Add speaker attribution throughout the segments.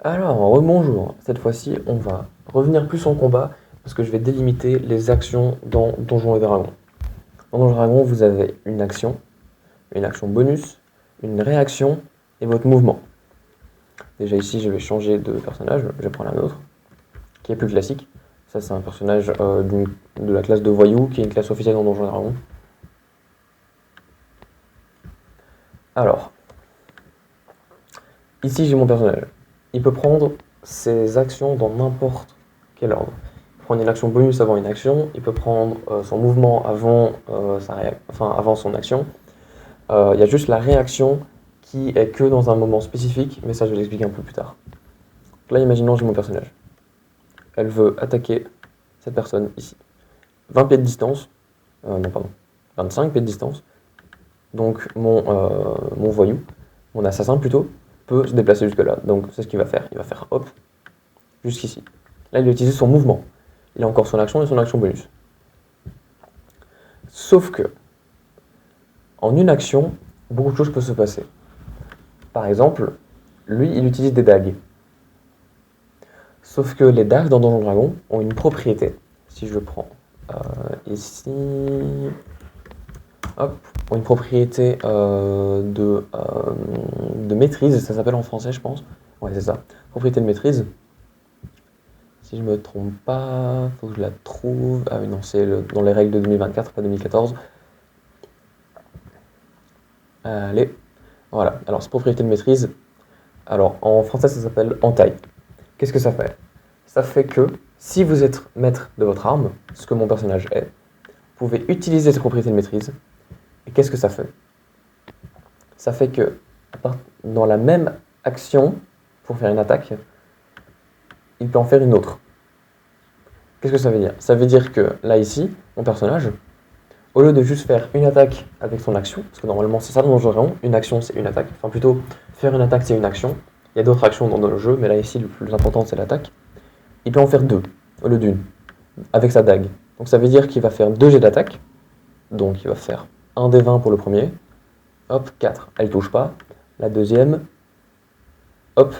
Speaker 1: Alors, rebonjour. Cette fois-ci, on va revenir plus en combat parce que je vais délimiter les actions dans Donjons et Dragons. Dans Donjons et Dragons, vous avez une action bonus, une réaction et votre mouvement. Déjà ici, je vais changer de personnage, je vais prendre un autre qui est plus classique. Ça, c'est un personnage de la classe de voyou qui est une classe officielle dans Donjons et Dragons. Alors, ici, j'ai mon personnage. Il peut prendre ses actions dans n'importe quel ordre. Il peut prendre une action bonus avant une action, il peut prendre son mouvement avant, avant son action. Il y a juste la réaction qui est que dans un moment spécifique, mais ça je vais l'expliquer un peu plus tard. Là, imaginons j'ai mon personnage. Elle veut attaquer cette personne ici. 20 pieds de distance, non pardon, 25 pieds de distance. Donc mon voyou, mon assassin plutôt, peut se déplacer jusque là. Donc c'est ce qu'il va faire. Il va faire hop, jusqu'ici. Là, il a utilisé son mouvement. Il a encore son action et son action bonus. Sauf que, en une action, beaucoup de choses peuvent se passer. Par exemple, lui, il utilise des dagues. Sauf que les dagues dans Donjons Dragon ont une propriété. Si je prends ici, hop, ont une propriété de maîtrise, ça s'appelle en français, je pense. Ouais, c'est ça. Propriété de maîtrise. Si je me trompe pas, faut que je la trouve. Ah oui, non, c'est dans les règles de 2024, pas 2014. Allez, voilà. Alors, cette propriété de maîtrise, alors en français, ça s'appelle entaille. Qu'est-ce que ça fait? Ça fait que si vous êtes maître de votre arme, ce que mon personnage est, vous pouvez utiliser cette propriété de maîtrise. Et qu'est-ce que ça fait? Ça fait que dans la même action, pour faire une attaque, il peut en faire une autre. Qu'est-ce que ça veut dire? Ça veut dire que là, ici, mon personnage, au lieu de juste faire une attaque avec son action, parce que normalement c'est ça dans Donjons et Dragons, une action c'est une attaque, enfin plutôt faire une attaque c'est une action, il y a d'autres actions dans le jeu, mais là ici le plus important c'est l'attaque, il peut en faire deux, au lieu d'une, avec sa dague. Donc ça veut dire qu'il va faire deux jets d'attaque, donc il va faire un des 20 pour le premier, hop, 4, elle touche pas, la deuxième, hop,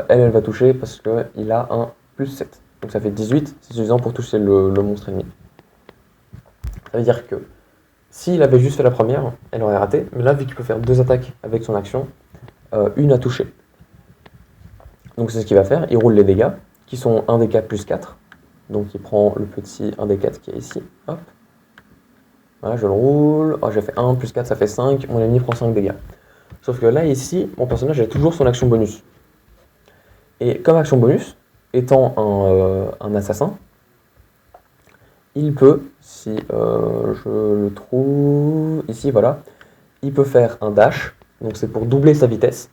Speaker 1: elle va toucher parce qu'il a un plus 7. Donc ça fait 18, c'est suffisant pour toucher le monstre ennemi. Ça veut dire que s'il avait juste fait la première, elle aurait raté, mais là, vu qu'il peut faire deux attaques avec son action, une a touché. Donc c'est ce qu'il va faire, il roule les dégâts, qui sont 1 des 4 plus 4. Donc il prend le petit 1 des 4 qui est ici, hop. Voilà, je le roule, j'ai fait 1 plus 4, ça fait 5, mon ennemi prend 5 dégâts. Sauf que là, ici, mon personnage a toujours son action bonus. Et comme action bonus, étant un assassin, il peut, si je le trouve ici, voilà, il peut faire un dash, donc c'est pour doubler sa vitesse.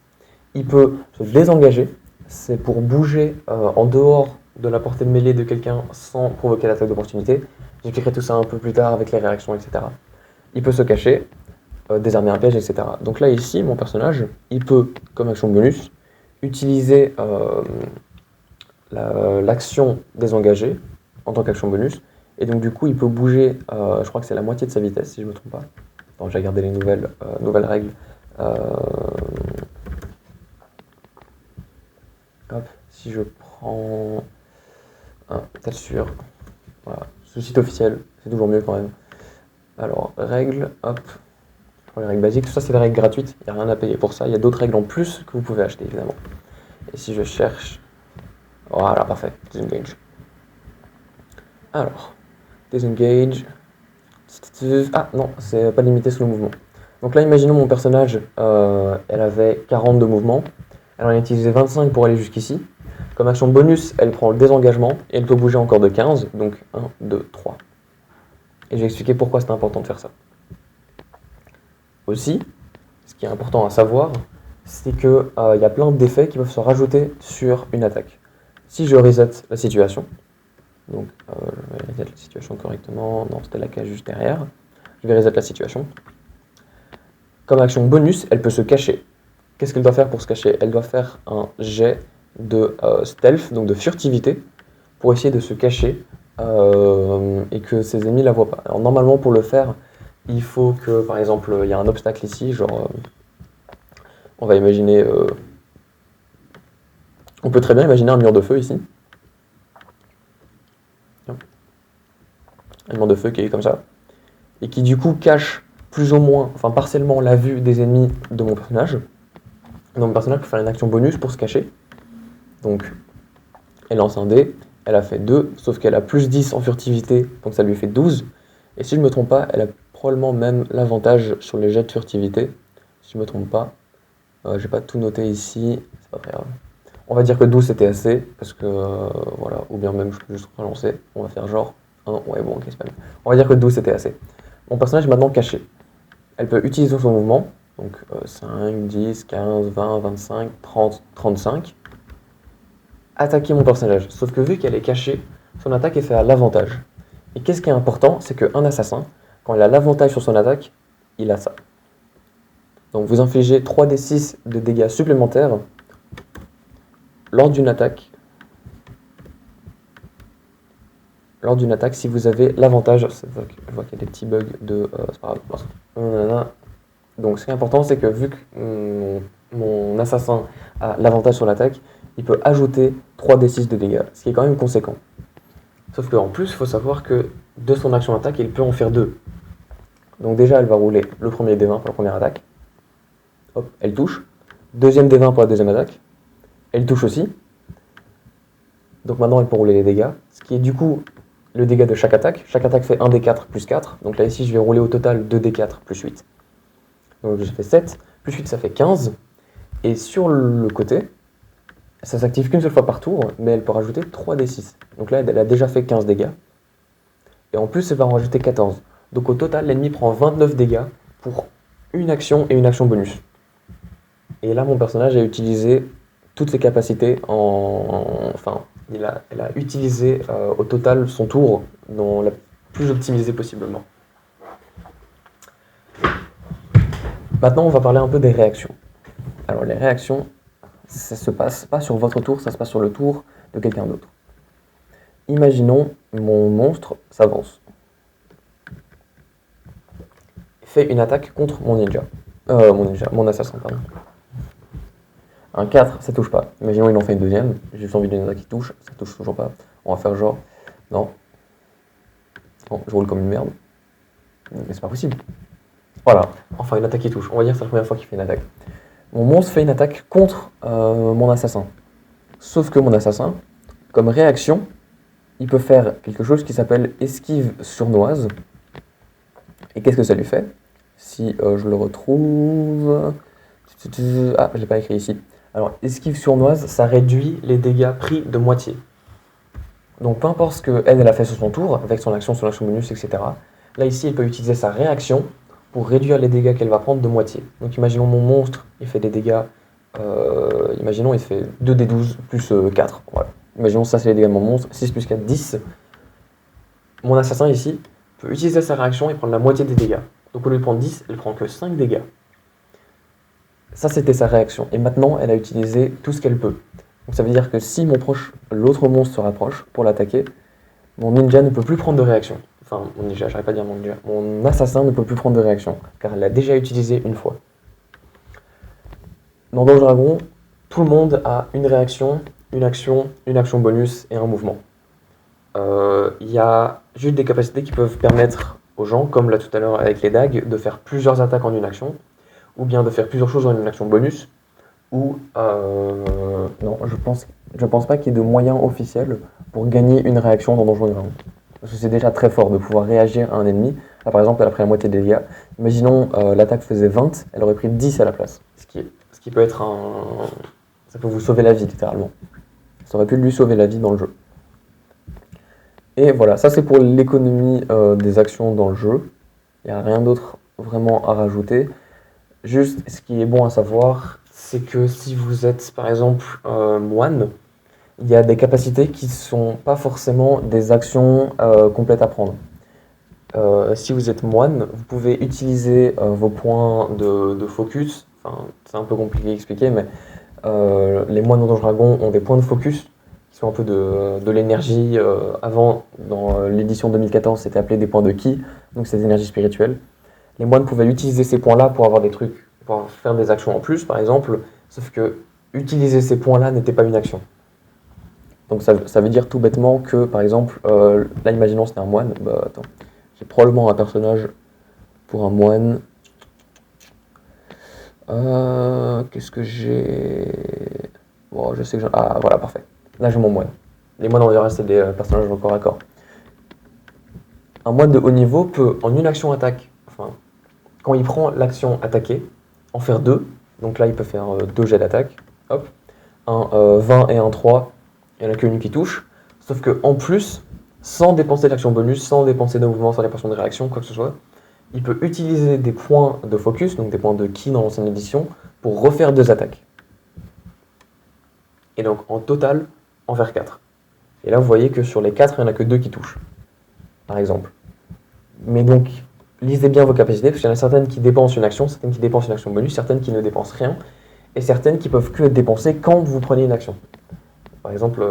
Speaker 1: Il peut se désengager, c'est pour bouger en dehors de la portée de mêlée de quelqu'un sans provoquer l'attaque d'opportunité. J'expliquerai tout ça un peu plus tard avec les réactions, etc. Il peut se cacher, désarmer un piège, etc. Donc là, ici, mon personnage, il peut, comme action bonus, utiliser l'action désengagée en tant qu'action bonus. Et donc du coup, il peut bouger, je crois que c'est la moitié de sa vitesse, si je ne me trompe pas. Attends, j'ai regardé les nouvelles règles. Hop, si je prends peut-être sur voilà, ce site officiel, c'est toujours mieux quand même. Alors, règles, hop, les règles basiques, tout ça c'est des règles gratuites, il n'y a rien à payer pour ça. Il y a d'autres règles en plus que vous pouvez acheter évidemment. Et si je cherche, voilà, parfait, disengage. Alors, disengage. Ah non, c'est pas limité sur le mouvement. Donc là, imaginons mon personnage, elle avait 40 de mouvement. Elle en a utilisé 25 pour aller jusqu'ici. Comme action bonus, elle prend le désengagement et elle peut bouger encore de 15. Donc 1, 2, 3. Et je vais expliquer pourquoi c'est important de faire ça. Aussi, ce qui est important à savoir, c'est qu'il y a plein d'effets qui peuvent se rajouter sur une attaque. Si je reset la situation, donc je vais reset la situation correctement, non c'était la case juste derrière, je vais reset la situation. Comme action bonus, elle peut se cacher. Qu'est-ce qu'elle doit faire pour se cacher? Elle doit faire un jet de stealth, donc de furtivité, pour essayer de se cacher et que ses ennemis ne la voient pas. Alors normalement pour le faire, il faut que par exemple il y a un obstacle ici, genre on va imaginer On peut très bien imaginer un mur de feu ici. Un mur de feu qui est comme ça. Et qui du coup cache plus ou moins, enfin partiellement la vue des ennemis de mon personnage. Donc mon personnage peut faire une action bonus pour se cacher. Donc elle lance un dé, elle a fait 2, sauf qu'elle a plus 10 en furtivité, donc ça lui fait 12. Et si je ne me trompe pas, elle a probablement même l'avantage sur les jets de furtivité. Si je ne me trompe pas. J'ai pas tout noté ici, c'est pas très grave. On va dire que 12 c'était assez, parce que voilà, ou bien même je peux juste relancer. On va faire genre. Ah non, ouais, bon, ok, c'est pas bien. On va dire que 12 c'était assez. Mon personnage est maintenant caché. Elle peut utiliser son mouvement, donc 5, 10, 15, 20, 25, 30, 35. Attaquer mon personnage. Sauf que vu qu'elle est cachée, son attaque est faite à l'avantage. Et qu'est-ce qui est important, c'est qu'un assassin, quand il a l'avantage sur son attaque, il a ça. Donc vous infligez 3d6 de dégâts supplémentaires lors d'une attaque. Lors d'une attaque, si vous avez l'avantage, je vois qu'il y a des petits bugs de... c'est pas grave. Donc ce qui est important, c'est que vu que mon assassin a l'avantage sur l'attaque, il peut ajouter 3d6 de dégâts, ce qui est quand même conséquent. Sauf qu'en plus, il faut savoir que de son action attaque, il peut en faire 2. Donc déjà, elle va rouler le premier D20 pour la première attaque. Hop, elle touche. Deuxième D20 pour la deuxième attaque. Elle touche aussi. Donc maintenant, elle peut rouler les dégâts. Ce qui est du coup le dégât de chaque attaque. Chaque attaque fait 1d4 plus 4. Donc là, ici, je vais rouler au total 2d4 plus 8. Donc j'ai fait 7. Plus 8, ça fait 15. Et sur le côté, ça s'active qu'une seule fois par tour, mais elle peut rajouter 3d6. Donc là, elle a déjà fait 15 dégâts. Et en plus, elle va en rajouter 14. Donc au total, l'ennemi prend 29 dégâts pour une action et une action bonus. Et là, mon personnage a utilisé toutes ses capacités enfin, elle a utilisé au total son tour dans la plus optimisée possiblement. Maintenant, on va parler un peu des réactions. Alors, les réactions, ça se passe pas sur votre tour, ça se passe sur le tour de quelqu'un d'autre. Imaginons mon monstre s'avance. Fait une attaque contre mon assassin, pardon. Un 4, ça touche pas. Imaginons il en fait une deuxième, j'ai juste envie d'une attaque qui touche, ça touche toujours pas. On va faire genre, non, je roule comme une merde. Mais c'est pas possible. Voilà, enfin une attaque qui touche, on va dire que c'est la première fois qu'il fait une attaque. Mon monstre fait une attaque contre mon assassin. Sauf que mon assassin, comme réaction, il peut faire quelque chose qui s'appelle esquive sournoise. Et qu'est-ce que ça lui fait? Si je le retrouve... Ah, je l'ai pas écrit ici. Alors, esquive sournoise, ça réduit les dégâts pris de moitié. Donc, peu importe ce qu'elle a fait sur son tour, avec son action bonus, etc. Là, ici, elle peut utiliser sa réaction pour réduire les dégâts qu'elle va prendre de moitié. Donc, imaginons mon monstre, il fait des dégâts... imaginons, il fait 2d12 plus 4. Voilà. Imaginons, ça, c'est les dégâts de mon monstre. 6 plus 4, 10. Mon assassin, ici, peut utiliser sa réaction et prendre la moitié des dégâts. Donc, au lieu de prendre 10, elle prend que 5 dégâts. Ça, c'était sa réaction. Et maintenant, elle a utilisé tout ce qu'elle peut. Donc ça veut dire que si l'autre monstre se rapproche pour l'attaquer, mon ninja ne peut plus prendre de réaction. Enfin, mon ninja, j'arrive pas à dire mon ninja. Mon assassin ne peut plus prendre de réaction, car elle l'a déjà utilisé une fois. Dans Donjons Dragons, tout le monde a une réaction, une action bonus et un mouvement. Il y a juste des capacités qui peuvent permettre aux gens, comme là tout à l'heure avec les dagues, de faire plusieurs attaques en une action, ou bien de faire plusieurs choses en une action bonus, ou non, je pense pas qu'il y ait de moyens officiels pour gagner une réaction dans Donjons & Dragons. Parce que c'est déjà très fort de pouvoir réagir à un ennemi. Là, par exemple, elle a pris la moitié des dégâts. Imaginons l'attaque faisait 20, elle aurait pris 10 à la place. Ce qui peut être ça peut vous sauver la vie, littéralement. Ça aurait pu lui sauver la vie dans le jeu. Et voilà, ça c'est pour l'économie des actions dans le jeu. Il n'y a rien d'autre vraiment à rajouter. Juste, ce qui est bon à savoir, c'est que si vous êtes par exemple moine, il y a des capacités qui ne sont pas forcément des actions complètes à prendre. Si vous êtes moine, vous pouvez utiliser vos points de focus. Enfin, c'est un peu compliqué à expliquer, mais les moines dans Donjons Dragons ont des points de focus qui sont un peu de l'énergie. Avant, dans l'édition 2014, c'était appelé des points de ki, donc c'est l'énergie spirituelle. Les moines pouvaient utiliser ces points-là pour avoir des trucs, pour faire des actions en plus, par exemple, sauf que utiliser ces points-là n'était pas une action. Donc ça veut dire tout bêtement que, par exemple, là, imaginons c'était un moine. Bah attends, j'ai probablement un personnage pour un moine. Qu'est-ce que j'ai? Bon, je sais que ah, voilà, parfait. Là, j'ai mon moine. Les moines, en général, c'est des personnages au corps à corps. Un moine de haut niveau peut, en une action attaque, enfin, quand il prend l'action attaquer, en faire deux. Donc là, il peut faire deux jets d'attaque. Hop. Un 20 et un 3. Il n'y en a qu'une qui touche. Sauf que en plus, sans dépenser d'action bonus, sans dépenser de mouvement, sans dépenser de réaction, quoi que ce soit, il peut utiliser des points de focus, donc des points de ki dans l'ancienne édition, pour refaire deux attaques. Et donc en total, en faire 4. Et là, vous voyez que sur les 4, il n'y en a que 2 qui touchent, par exemple. Mais donc, lisez bien vos capacités, parce qu'il y en a certaines qui dépensent une action, certaines qui dépensent une action bonus, certaines qui ne dépensent rien, et certaines qui peuvent que être dépensées quand vous prenez une action. Par exemple,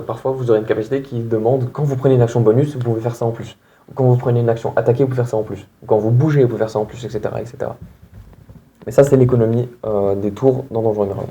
Speaker 1: parfois vous aurez une capacité qui demande, quand vous prenez une action bonus, vous pouvez faire ça en plus. Ou quand vous prenez une action attaquée, vous pouvez faire ça en plus. Ou quand vous bougez, vous pouvez faire ça en plus, etc. etc. Mais ça, c'est l'économie des tours dans Donjons & Dragons.